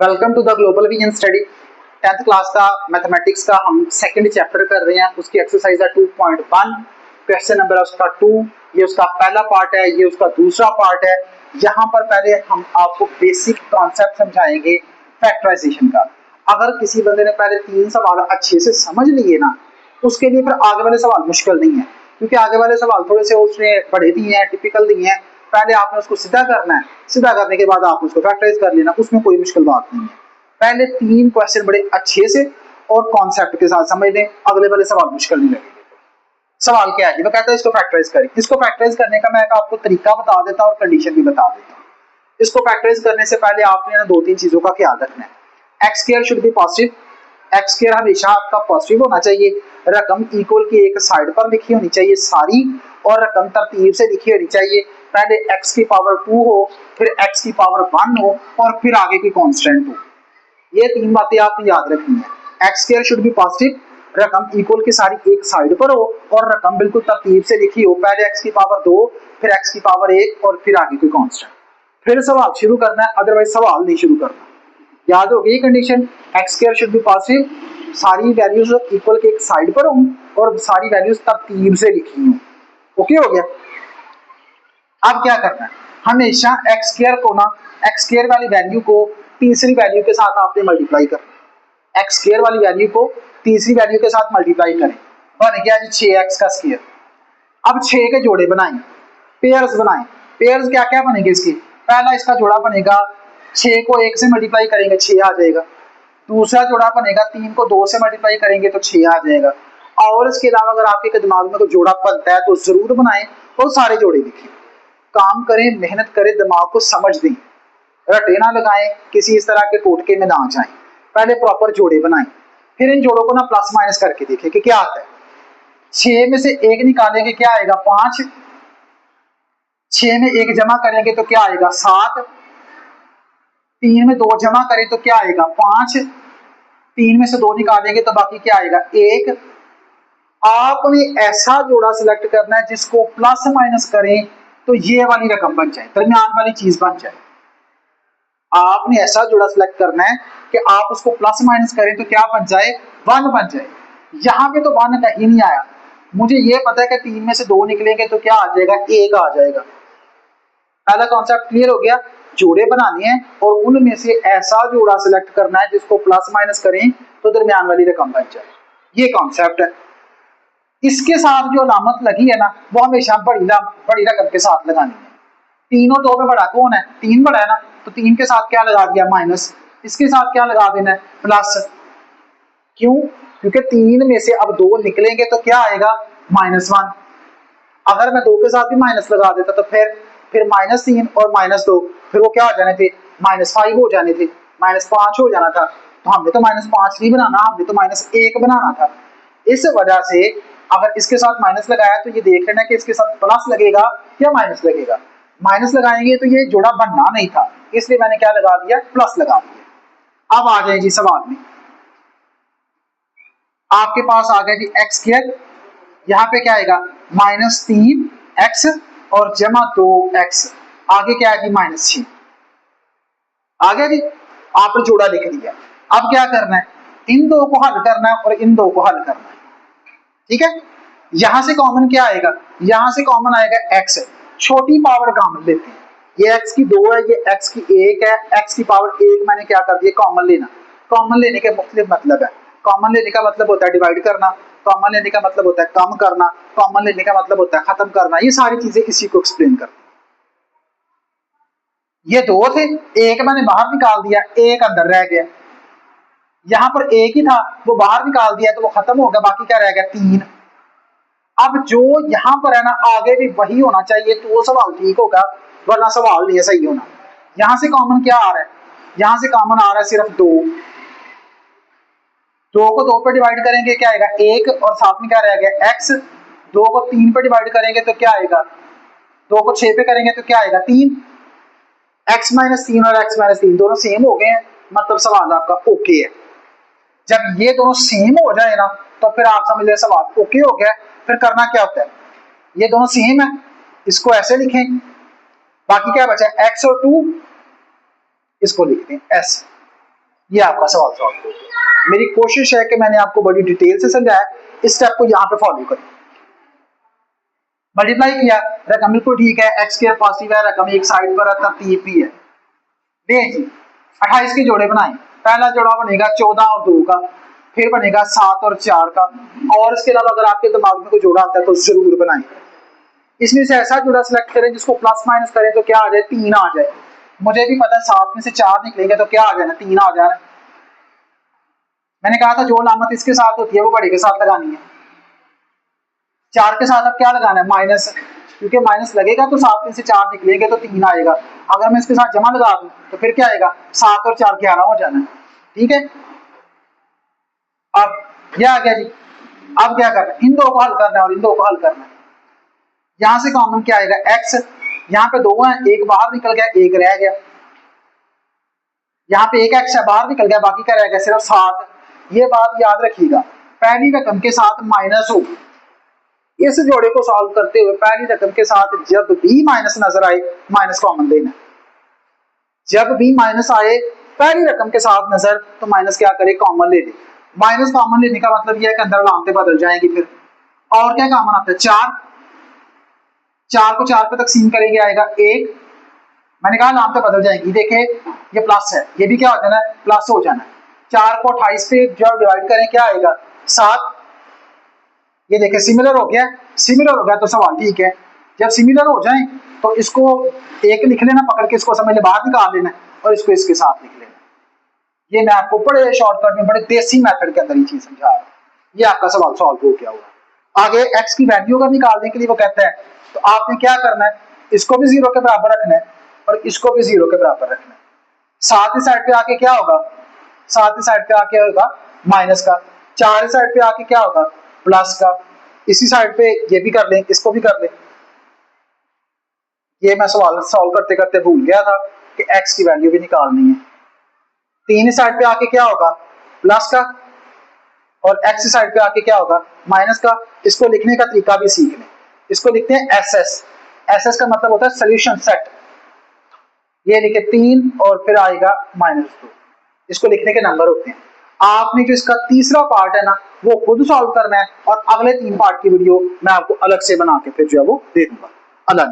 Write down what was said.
Welcome to the Global Vision Study. 10th class का mathematics का हम सेकंड चैप्टर कर रहे हैं। उसकी एक्सरसाइज है 2.1, क्वेश्चन नंबर है उसका 2। ये उसका पहला पार्ट है, ये उसका दूसरा पार्ट है। यहाँ पर पहले हम आपको बेसिक कॉन्सेप्ट समझाएंगे फैक्टराइजेशन का। अगर किसी बंदे ने पहले 3 सवाल अच्छे से समझ लिए ना, उसके लिए फिर आगे वाले सवाल मुश्किल नहीं है, क्योंकि आगे वाले सवाल थोड़े से उसने बड़े दिए हैं, टिपिकल दिए हैं। पहले आपने उसको सीधा करना है, सीधा करने के बाद आप उसको फैक्टराइज कर लेना, उसमें कोई मुश्किल बात नहीं है। पहले 3 क्वेश्चन बड़े अच्छे से और कॉन्सेप्ट के साथ समझ लें, अगले वाले सवाल मुश्किल नहीं लगेंगे। सवाल क्या है, वो कहता है इसको फैक्टराइज करें। इसको फैक्टराइज करने का मैं आपको तरीका बता देता हूं और कंडीशन भी बता देता हूं। इसको फैक्टराइज करने से पहले आपने ना 2-3 चीजों का ख्याल रखना है। X square should be positive. X square हमेशा आपका पॉजिटिव होना चाहिए। रकम इक्वल की एक साइड पर लिखी होनी चाहिए सारी, और रकम तरतीब से लिखी होनी चाहिए। पहले x की पावर 2 हो, फिर x की पावर 1 हो, और फिर आगे की कांस्टेंट हो। ये 3 बातें आपने याद रखनी है। X square should be positive, रकम इक्वल की सारी एक साइड पर हो, और रकम बिल्कुल तरतीब से लिखी हो। पहले x की पावर 2, फिर x की पावर 1, और फिर आगे की कांस्टेंट। फिर सवाल शुरू करना है, अदरवाइज सवाल नहीं शुरू करना। याद होगी condition, x square should be positive, सारी वैल्यूज इक्वल के एक साइड पर हों और सारी वैल्यूज तरतीब से लिखी हों। ओके हो गया। अब क्या करना है, हमेशा एक्स स्क्वायर को ना, एक्स स्क्वायर वाली वैल्यू को तीसरी वैल्यू के साथ आपने मल्टीप्लाई करना। एक्स स्क्वायर वाली वैल्यू को तीसरी वैल्यू के साथ मल्टीप्लाई करें, बन गया जी 6x का स्क्वायर। अब 6 के जोड़े बनाएं, पेयर्स बनाएं। पेयर्स क्या क्या बनेंगे इसके, पहला इसका जोड़ा बनेगा 6 को 1 से मल्टीप्लाई करेंगे 6 आ जाएगा। दूसरा जोड़ा बनेगा 3 को 2 से मल्टीप्लाई करेंगे तो 6 आ जाएगा। और इसके अलावा अगर आपके दिमाग में कोई जोड़ा बनता है तो जरूर बनाएं और सारे जोड़े लिखें। काम करें, मेहनत करें, दिमाग को समझ दें, रटे ना लगाएं, किसी इस तरह के टोटके में ना जाएं। पहले प्रॉपर जोड़े बनाएं, फिर इन जोड़ों को ना प्लस माइनस करके देखें कि क्या आता है। 6 में से 1 निकालेंगे क्या आएगा 5, 6 में 1 जमा करेंगे तो क्या आएगा 7, 3 में 2 जमा करें तो क्या आएगा 5, 3 में से 2 निकालेंगे तो बाकी क्या आएगा 1। आपने ऐसा जोड़ा सिलेक्ट करना है जिसको प्लस माइनस करें तो ये वाली रकम बन जाए, दरमियान वाली चीज बन जाए। आपने ऐसा जोड़ा सिलेक्ट करना है कि आप उसको प्लस माइनस करें तो क्या बन जाए 1 बन जाए। यहां पे तो 1 कहीं नहीं आया, मुझे ये पता है कि 3 में से 2 निकलेंगे तो क्या आ जाएगा 1 आ जाएगा। पहला कॉन्सेप्ट क्लियर हो गया। जोड़े बनाने हैं और उनमें से ऐसा जोड़ा सिलेक्ट करना है जिसको प्लस माइनस करें तो दरमियान वाली रकम बन जाए। ये कॉन्सेप्ट है। इसके साथ जो अलामत लगी है ना, वो हमेशा बड़ी रकम के साथ लगानी है। 3 और 2 में बड़ा कौन है, 3 बड़ा है ना, तो 3 के साथ क्या लगा दिया माइनस, इसके साथ क्या लगा देना है प्लस। क्यों, क्योंकि 3 में से अब 2 निकलेंगे तो क्या आएगा -1। अगर मैं 2 के साथ भी माइनस लगा देता तो फिर -3 और -2, फिर वो क्या हो जाने थे -5 हो जाने थे, -5 हो जाना था। तो हमने तो -5 नहीं बनाना, हमने तो -1 बनाना था। इस वजह से अगर इसके साथ माइनस लगाया तो ये देख लेना कि इसके साथ प्लस लगेगा या माइनस लगेगा। माइनस लगाएंगे तो ये जोड़ा बनना नहीं था, इसलिए मैंने क्या लगा दिया प्लस लगा दिया। अब आ जाए जी सवाल में, आपके पास आ गया जी एक्स स्क्वायर, यहाँ पे क्या आएगा -3x और जमा 2x, आगे क्या है जी -6 आ गया जी। आपने जोड़ा लिख दिया। अब क्या करना है, इन दो को हल करना है और इन दो को हल करना है। ठीक है, यहां से कॉमन क्या आएगा, यहां से कॉमन आएगा x, छोटी पावर कॉमन लेते हैं। ये x की 2 है, ये x की 1 है, x की पावर 1 मैंने क्या कर दिया कॉमन लेना। कॉमन लेने के मुख्तलिफ मतलब है। कॉमन लेने का मतलब होता है डिवाइड करना, कॉमन लेने का मतलब होता है कम करना, कॉमन लेने का मतलब होता है खत्म करना। ये सारी चीजें इसी को एक्सप्लेन करती हैं। ये 2 थे, एक मैंने बाहर निकाल दिया, एक अंदर रह गया। यहां पर एक ही था, वो बाहर निकाल दिया तो वो खत्म हो गया, बाकी क्या रह गया 3। अब जो यहां पर है ना, आगे भी वही होना चाहिए तो वो सवाल ठीक होगा, वरना सवाल नहीं है सही होना। यहां से कॉमन क्या आ रहा है, यहां से कॉमन आ रहा है सिर्फ 2। 2 को 2 पे डिवाइड करेंगे क्या आएगा 1, और साथ में क्या रह गया x। 2 को 3 पे डिवाइड करेंगे तो क्या आएगा, 2 को 6 पे करेंगे तो क्या आएगा 3। x - 3 और x - 3 दोनों सेम हो गए हैं, मतलब सवाल आपका ओके है। जब ये दोनों सेम हो जाए ना तो फिर आप समझ ले सवाल ओके हो गया। फिर करना क्या होता है, ये दोनों सेम है, इसको ऐसे लिखें, बाकी क्या बचा x और 2, इसको लिखते हैं s। ये आपका सवाल सॉल्व हो गया। मेरी कोशिश है कि मैंने आपको बड़ी डिटेल से समझाया, इस स्टेप को यहाँ पे फॉलो करें। मल्टीप्लाई किया, रकम बिल्कुल ठीक है, एक्स स्क्वायर पॉजिटिव है, रकम एक साइड पर है, तरतीब भी है। देख जी 28 के जोड़े बनाए, पहला जोड़ा बनेगा 14 और 2 का, फिर बनेगा 7 और 4 का, और इसके अलावा अगर आपके दिमाग में कोई जोड़ा आता है तो जरूर बनाएं। इसमें से ऐसा जोड़ा सिलेक्ट करें जिसको प्लस माइनस करें तो क्या आ जाए, 3 आ जाए। मुझे भी पता है 7 में से 4 निकलेंगे तो क्या आ जाना, 3 आ जाना। मैंने कहा था जो अलामत इसके साथ होती है वो बड़े के साथ लगानी है। 4 के साथ अब क्या लगाना है, माइनस, क्योंकि माइनस लगेगा तो 7 में से 4 निकलेंगे तो 3 आएगा। अगर मैं इसके साथ जमा लगा दूं तो फिर क्या आएगा, 7 और 4 11 हो जाना है। ठीक है, अब क्या आ गया जी, अब क्या करना है, इन दो को हल करना है और इन दो को हल करना है। यहां से कॉमन क्या आएगा, x, यहाँ पे 2 है, एक बाहर निकल गया, एक रह गया। यहाँ पे एक x है, बाहर निकल गया, बाकी क्या रह गया, सिर्फ 7। ये बात याद रखिएगा, पहली रकम के साथ माइनस होगी। इस जोड़े को सॉल्व करते हुए पहली रकम के साथ जब भी माइनस नजर आए माइनस कॉमन लेना। जब भी माइनस आए पहली रकम के साथ नजर, तो माइनस क्या करे, कॉमन ले ले। माइनस कॉमन लेने का मतलब यह है कि अंदर अलामतें बदल जाएंगी फिर। और क्या कॉमन आता है, 4, 4 को 4 पे तकसीम करेंगे आएगा 1। मैंने कहा अलामतें बदल जाएंगी, देखे ये प्लस है, ये भी क्या हो जाना है, प्लस हो जाना है। 4 को 28 पे जब डिवाइड करें क्या आएगा, 7। ये देखें सिमिलर हो गया, सिमिलर हो गया तो सवाल ठीक है। जब सिमिलर हो जाए तो इसको एक लिख लेना, पकड़ के इसको समझ ले बाहर निकाल लेना और इसको इसके साथ लिख लेना। ये मैं आपको बड़े शॉर्टकट में बड़े देसी मेथड के अंदर ये चीज समझा रहा हूँ। ये आपका सवाल सॉल्व हो गया होगा। आगे x की वैल्यू अगर निकालने के लिए वो कहता है तो आपने क्या करना है, इसको भी 0 के बराबर रखना है और इसको भी 0 के बराबर रखना है। साथ ही साइड पे आके क्या होगा, साथ ही साइड पे आके होगा माइनस का, 4 साइड पे आके क्या होगा, प्लस का। इसी साइड पे ये भी कर लें, इसको भी कर लें। ये मैं सवाल सॉल्व करते करते भूल गया था कि x की वैल्यू भी निकालनी है। 3 साइड पे आके क्या होगा, प्लस का, और x साइड पे आके क्या होगा, माइनस का। इसको लिखने का तरीका भी सीख लें। इसको लिखते हैं SS। SS का मतलब होता है सोल्यूशन सेट। ये लिखे 3 और फिर आएगा -2। इसको लिखने के नंबर होते हैं। आपने जो इसका तीसरा पार्ट है ना वो खुद सॉल्व करना है और अगले 3 पार्ट की वीडियो मैं आपको अलग से बना के फिर जो है वो दे दूंगा। अल्लाह